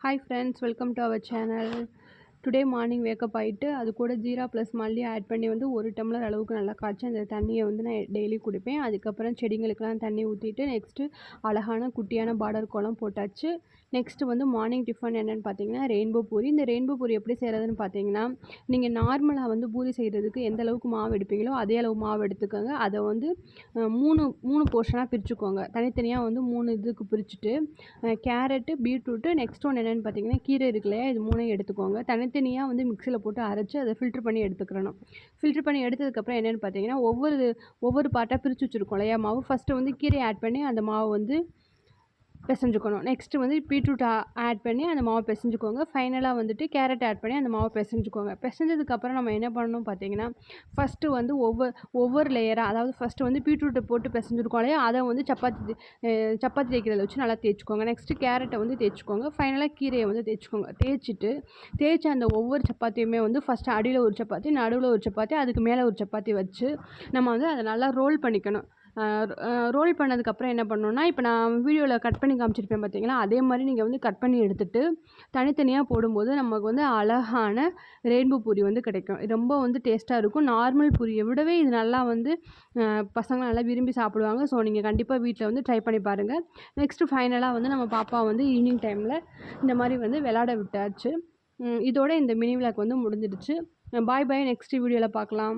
Hi friends, welcome to our channel. Today morning wake up ஆகிட்டு அது கூட ஜீரா ப்ளஸ் மல்லி ஆட் பண்ணி வந்து 1 டம்ளர் அளவுக்கு நல்லா காய்ச்சி அந்த தண்ணியை வந்து நான் டெய்லி குடிப்பேன். அதுக்கப்புறம் செடிங்களுக்கெல்லாம் தண்ணி ஊற்றிட்டு நெக்ஸ்ட்டு அழகான குட்டியான பார்டர் கோலம் போட்டாச்சு. நெக்ஸ்ட்டு வந்து மார்னிங் டிஃபன் என்னென்னு பார்த்தீங்கன்னா ரெயின்போ பூரி. இந்த ரெயின்போ பூரி எப்படி செய்கிறதுன்னு பார்த்தீங்கன்னா, நீங்கள் நார்மலாக வந்து பூரி செய்கிறதுக்கு எந்த அளவுக்கு மாவு எடுப்பீங்களோ அதே அளவு மாவு எடுத்துக்கோங்க. அதை வந்து 3 போர்ஷனாக பிரிச்சுக்கோங்க. தனித்தனியாக வந்து 3 இதுக்கு பிரிச்சுட்டு கேரட்டு, பீட்ரூட்டு, நெக்ஸ்ட் ஒன்று என்னென்னு பார்த்தீங்கன்னா கீரை இருக்கு இல்லையா, இது 3 எடுத்துக்கோங்க. தனித்தனியாக வந்து மிக்சியில் போட்டு அரைச்சி அதை ஃபில்ட்ரு பண்ணி எடுத்துக்கிறணும். ஃபில்ட்ரு பண்ணி எடுத்ததுக்கப்புறம் என்னென்னு பார்த்தீங்கன்னா ஒவ்வொரு பார்ட்டாக பிரித்து வச்சுருக்கோம் இல்லையா மாவு, ஃபஸ்ட்டு வந்து கீரையை ஆட் பண்ணி அந்த மாவு வந்து பிசைஞ்சுக்கணும். நெக்ஸ்ட்டு வந்து பீட்ரூட் ஆட் பண்ணி அந்த மாவை பிசைஞ்சுக்கோங்க. ஃபைனலாக வந்துட்டு கேரட் ஆட் பண்ணி அந்த மாவை பிசைஞ்சுக்கோங்க. பிசைஞ்சதுக்கப்புறம் நம்ம என்ன பண்ணணும் பார்த்தீங்கன்னா, ஃபஸ்ட்டு வந்து ஒவ்வொரு லேயராக, அதாவது ஃபஸ்ட்டு வந்து பீட்ரூட்டை போட்டு பிசைஞ்சிருக்கோம் இல்லையா, அதை வந்து சப்பாத்தி தேய்க்கிறதில் வச்சு நல்லா தேய்ச்சிக்கோங்க. நெக்ஸ்ட்டு கேரட்டை வந்து தேய்ச்சிக்கோங்க. ஃபைனலாக கீரையை வந்து தேய்ச்சிக்கோங்க. தேய்ச்சி அந்த ஒவ்வொரு சப்பாத்தியுமே வந்து ஃபஸ்ட்டு அடியில் ஒரு சப்பாத்தி, நடுவில் ஒரு சப்பாத்தி, அதுக்கு மேலே ஒரு சப்பாத்தி வச்சு நம்ம வந்து அதை நல்லா ரோல் பண்ணிக்கணும். ரோல் பண்ணதுக்கப்புறம் என்ன பண்ணணுன்னா, இப்போ நான் வீடியோவில் கட் பண்ணி காமிச்சிருப்பேன் பார்த்தீங்களா, அதே மாதிரி நீங்கள் வந்து கட் பண்ணி எடுத்துகிட்டு தனித்தனியாக போடும்போது நமக்கு வந்து அழகான ரெயின்போ பூரி வந்து கிடைக்கும். ரொம்ப வந்து டேஸ்ட்டாக இருக்கும். நார்மல் பூரியை விடவே இது நல்லா வந்து பசங்க நல்லா விரும்பி சாப்பிடுவாங்க. ஸோ நீங்கள் கண்டிப்பாக வீட்டில் வந்து ட்ரை பண்ணி பாருங்கள். நெக்ஸ்ட்டு ஃபைனலாக வந்து நம்ம பாப்பா வந்து ஈவினிங் டைமில் இந்த மாதிரி வந்து விளையாட விட்டாச்சு. இதோட இந்த மினி விளாக் வந்து முடிஞ்சிடுச்சு. பாய் பாய். நெக்ஸ்ட் வீடியோவில் பார்க்கலாம்.